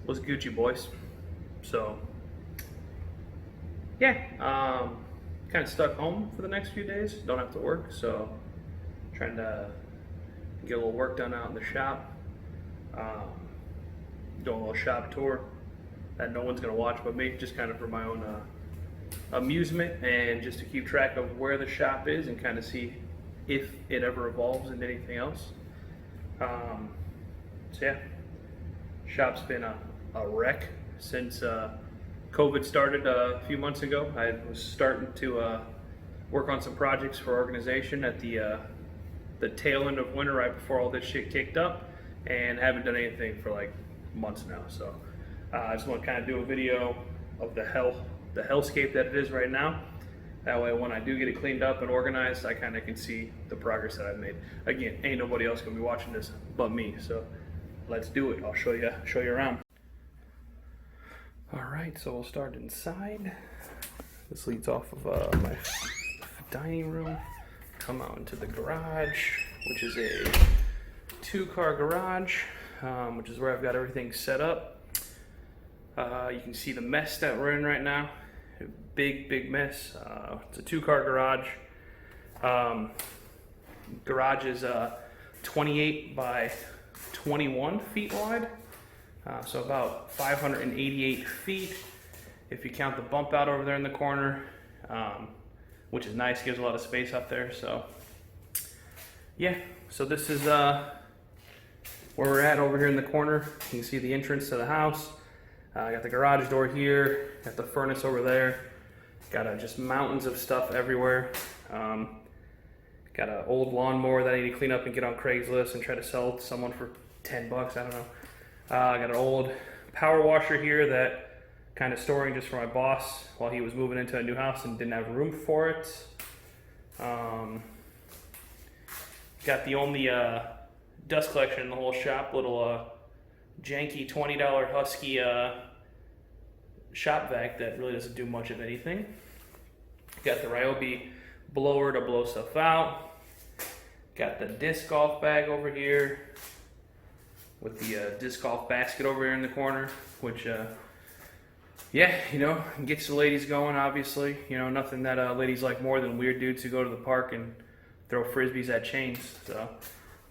What's Gucci, boys? So, yeah, kind of stuck home for the next few days. Don't have to work, so trying to get a little work done out in the shop. Um, Doing a little shop tour that no one's gonna watch but me, just kind of for my own amusement and just to keep track of where the shop is and kind of see if it ever evolves into anything else. So yeah, shop's been a wreck since COVID started a few months ago. I was starting to work on some projects for organization at the tail end of winter, right before all this shit kicked up, and haven't done anything for like months now. So I just want to kind of do a video of the hellscape that it is right now. That way, when I do get it cleaned up and organized, I kind of can see the progress that I've made. Again, ain't nobody else gonna be watching this but me. So let's do it. I'll show you around. All right, so we'll start inside. This leads off of my dining room. Come out into the garage, which is a 2-car garage, which is where I've got everything set up. You can see the mess that we're in right now. A big mess. It's a 2-car garage. Garage is 28 by 21 feet wide. So about 588 feet if you count the bump out over there in the corner, which is nice, gives a lot of space up there. So yeah, so this is where we're at over here in the corner. You can see the entrance to the house. I got the garage door here, got the furnace over there, got just mountains of stuff everywhere. Got an old lawnmower that I need to clean up and get on Craigslist and try to sell to someone for 10 bucks, I don't know. I got an old power washer here that kind of storing just for my boss while he was moving into a new house and didn't have room for it. Got the only dust collection in the whole shop, little janky $20 Husky shop vac that really doesn't do much of anything. Got the Ryobi blower to blow stuff out. Got the disc golf bag over here with the disc golf basket over here in the corner, which yeah, you know, gets the ladies going, obviously. You know, nothing that ladies like more than weird dudes who go to the park and throw frisbees at chains. So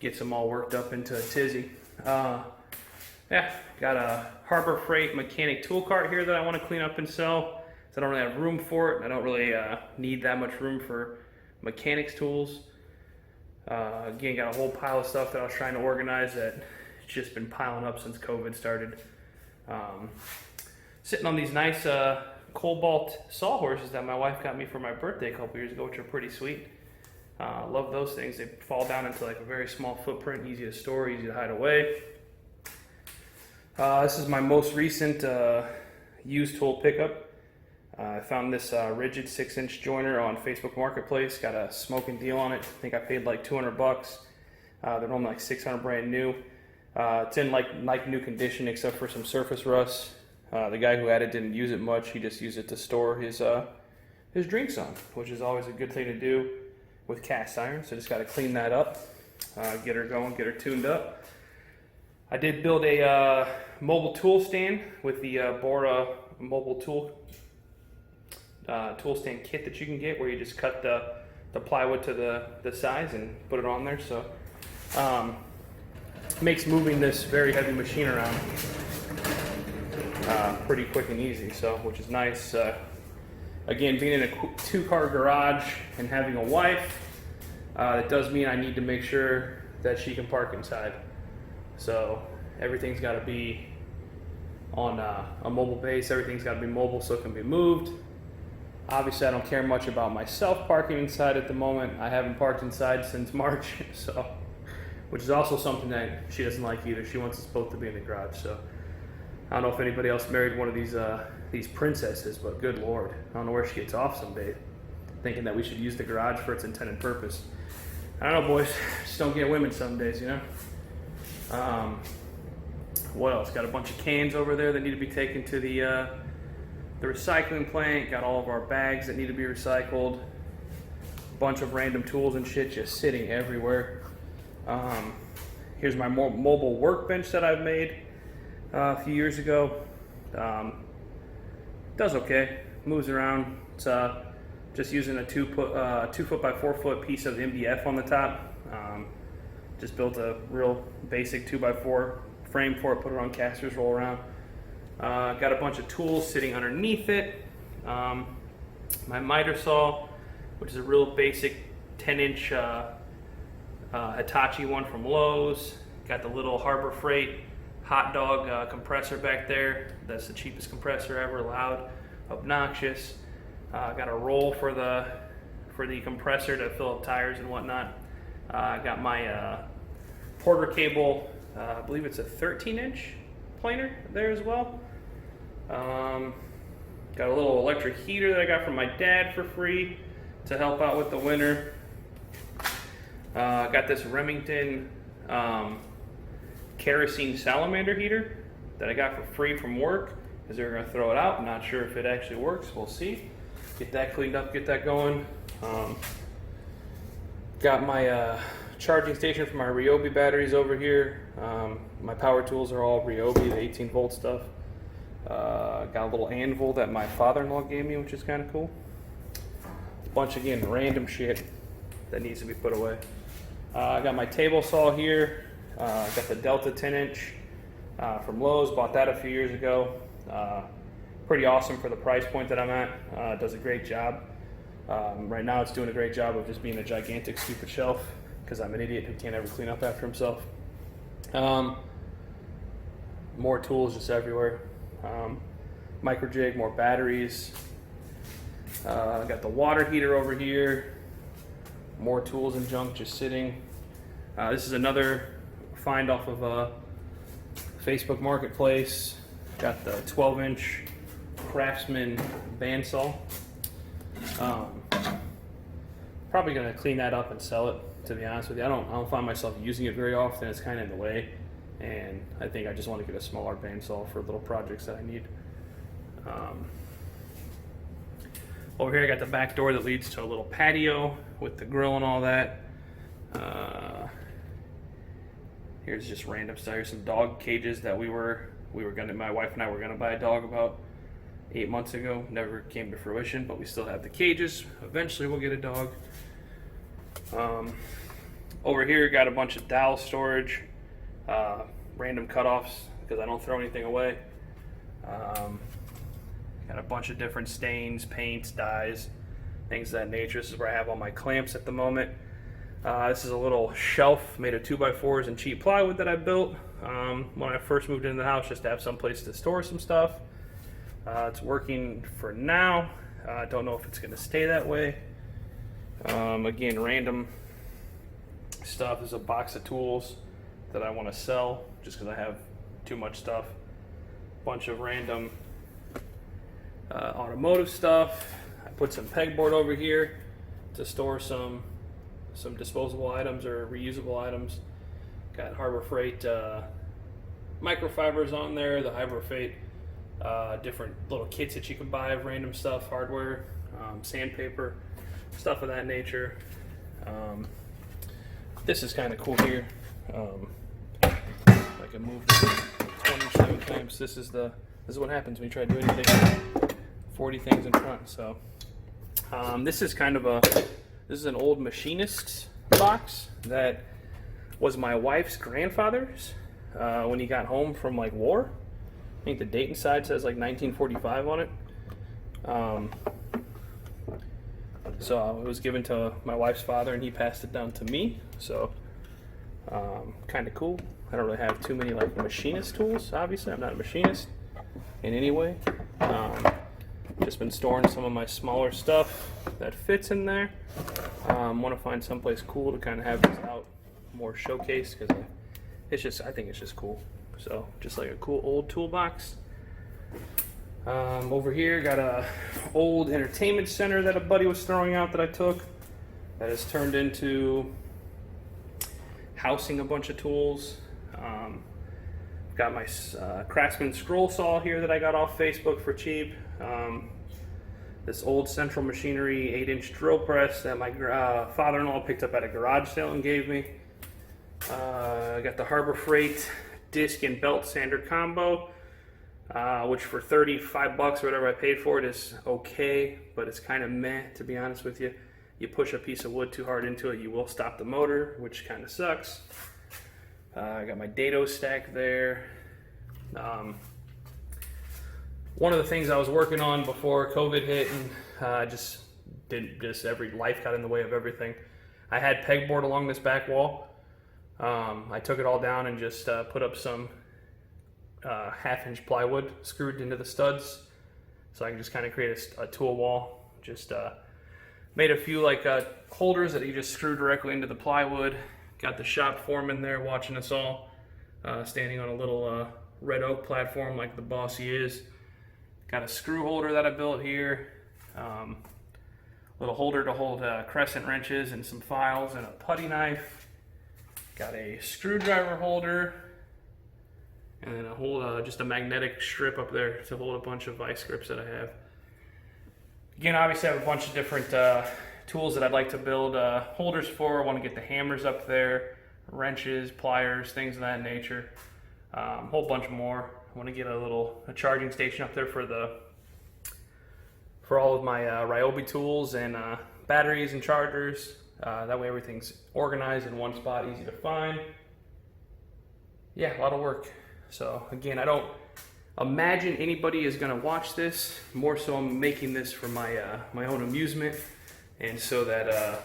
gets them all worked up into a tizzy. Yeah, got a Harbor Freight mechanic tool cart here that I want to clean up and sell. So I don't really have room for it. I don't really need that much room for mechanics tools. Again, got a whole pile of stuff that I was trying to organize that it's just been piling up since COVID started. Sitting on these nice Cobalt sawhorses that my wife got me for my birthday a couple years ago, which are pretty sweet. Love those things. They fall down into like a very small footprint, easy to store, easy to hide away. This is my most recent used tool pickup. I found this rigid 6-inch joiner on Facebook Marketplace. Got a smoking deal on it. I think I paid like 200 bucks. They're normally like 600 brand new. It's in like new condition except for some surface rust. The guy who had it didn't use it much. He just used it to store his drinks on, which is always a good thing to do with cast iron. So just got to clean that up, get her going, get her tuned up. I did build a mobile tool stand with the Bora mobile tool stand kit that you can get, where you just cut the plywood to the size and put it on there. So makes moving this very heavy machine around pretty quick and easy, so which is nice. Again, being in a 2-car garage and having a wife, it does mean I need to make sure that she can park inside. So everything's got to be on a mobile base. Everything's got to be mobile so it can be moved. Obviously, I don't care much about myself parking inside at the moment. I haven't parked inside since March, so which is also something that she doesn't like either. She wants us both to be in the garage. So I don't know if anybody else married one of these princesses, but good Lord, I don't know where she gets off someday, thinking that we should use the garage for its intended purpose. I don't know, boys. Just don't get women some days, you know. What else? Got a bunch of cans over there that need to be taken to the recycling plant. Got all of our bags that need to be recycled. Bunch of random tools and shit just sitting everywhere. Here's my mobile workbench that I've made. a few years ago. Does okay, moves around. It's just using a 2 foot by 4 foot piece of MDF on the top. Just built a real basic 2 by 4 frame for it, put it on casters, roll around. Got a bunch of tools sitting underneath it. My miter saw, which is a real basic 10-inch Hitachi one from Lowe's. Got the little Harbor Freight hot dog compressor back there. That's the cheapest compressor ever, loud, obnoxious. Got a roll for the compressor to fill up tires and whatnot. Got my Porter cable, I believe it's a 13-inch planer there as well. Got a little electric heater that I got from my dad for free to help out with the winter. Got this Remington kerosene salamander heater that I got for free from work because they were going to throw it out. I'm not sure if it actually works. We'll see. Get that cleaned up, get that going. Got my charging station for my Ryobi batteries over here. My power tools are all Ryobi, the 18-volt stuff. Got a little anvil that my father-in-law gave me, which is kind of cool. A bunch, again, random shit that needs to be put away. I got my table saw here. Got the Delta 10-inch from Lowe's. Bought that a few years ago. Pretty awesome for the price point that I'm at. It does a great job. Right now it's doing a great job of just being a gigantic stupid shelf because I'm an idiot who can't ever clean up after himself. More tools just everywhere. Micro jig, more batteries. Got the water heater over here. More tools and junk just sitting. This is another find off of Facebook Marketplace. Got the 12-inch Craftsman bandsaw. Probably gonna clean that up and sell it, to be honest with you. I don't find myself using it very often. It's kind of in the way, and I think I just want to get a smaller bandsaw for little projects that I need. Over here I got the back door that leads to a little patio with the grill and all that. Here's just random stuff. Here's some dog cages that my wife and I were gonna buy a dog about 8 months ago. Never came to fruition, but we still have the cages. Eventually we'll get a dog. Over here got a bunch of dowel storage, random cutoffs because I don't throw anything away. Got a bunch of different stains, paints, dyes, things of that nature. This is where I have all my clamps at the moment. This is a little shelf made of 2x4s and cheap plywood that I built when I first moved into the house, just to have some place to store some stuff. It's working for now. I don't know if it's going to stay that way. Again, random stuff. There's a box of tools that I want to sell just because I have too much stuff. Bunch of random automotive stuff. I put some pegboard over here to store some disposable items or reusable items. Got Harbor Freight microfibers on there, the Harbor Freight different little kits that you can buy of random stuff, hardware, sandpaper, stuff of that nature. This is kind of cool here. I can move the 27 clamps. This is what happens when you try to do anything. 40 things in front. So this is an old machinist box that was my wife's grandfather's when he got home from like war. I think the date inside says like 1945 on it. So it was given to my wife's father and he passed it down to me. So kind of cool. I don't really have too many like machinist tools. Obviously, I'm not a machinist in any way. Just been storing some of my smaller stuff that fits in there. Want to find someplace cool to kind of have this out more showcase because I think it's just cool. So just like a cool old toolbox. Over here got a old entertainment center that a buddy was throwing out that I took that has turned into housing a bunch of tools. Got my Craftsman scroll saw here that I got off Facebook for cheap. This old Central Machinery 8-inch drill press that my father-in-law picked up at a garage sale and gave me. I got the Harbor Freight disc and belt sander combo, which for 35 bucks or whatever I paid for it is okay, but it's kind of meh, to be honest with you. You push a piece of wood too hard into it, you will stop the motor, which kind of sucks. I got my dado stack there. One of the things I was working on before COVID hit, and every life got in the way of everything. I had pegboard along this back wall. I took it all down and just put up some 1/2-inch plywood screwed into the studs, so I can just kind of create a tool wall. Just made a few like holders that you just screw directly into the plywood. Got the shop foreman there watching us all, standing on a little red oak platform like the boss he is. Got a screw holder that I built here. Little holder to hold crescent wrenches and some files and a putty knife. Got a screwdriver holder, and then a whole just a magnetic strip up there to hold a bunch of vice grips that I have. Again, obviously I have a bunch of different tools that I'd like to build holders for. I want to get the hammers up there, wrenches, pliers, things of that nature. A whole bunch more. I want to get a charging station up there for all of my Ryobi tools and batteries and chargers. That way everything's organized in one spot, easy to find. Yeah, a lot of work. So again, I don't imagine anybody is going to watch this. More so I'm making this for my my own amusement, and so that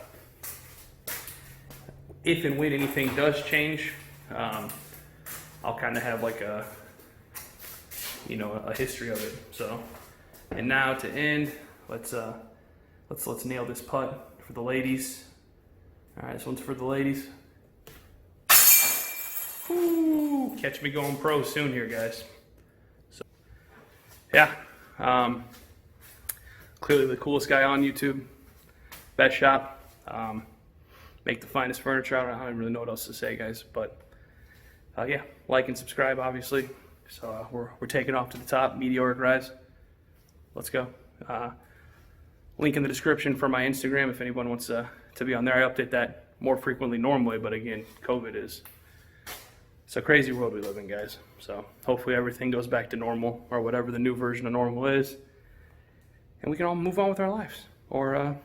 if and when anything does change, I'll kind of have like a history of it. So, and now to end, let's nail this putt for the ladies. All right, this one's for the ladies. Woo, catch me going pro soon here, guys. So, yeah, clearly the coolest guy on YouTube. Best shop. Make the finest furniture. I don't really know what else to say, guys, but yeah, like and subscribe, obviously. So we're taking off to the top. Meteoric rise. Let's go. Link in the description for my Instagram if anyone wants to be on there. I update that more frequently normally, but again, COVID it's a crazy world we live in, guys. So hopefully everything goes back to normal, or whatever the new version of normal is, and we can all move on with our lives. Or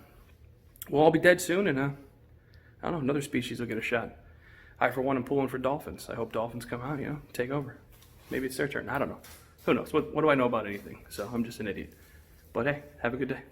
we'll all be dead soon, and I don't know, another species will get a shot. I, for one, am pulling for dolphins. I hope dolphins come out, take over. Maybe it's their turn. I don't know. Who knows? What do I know about anything? So I'm just an idiot. But hey, have a good day.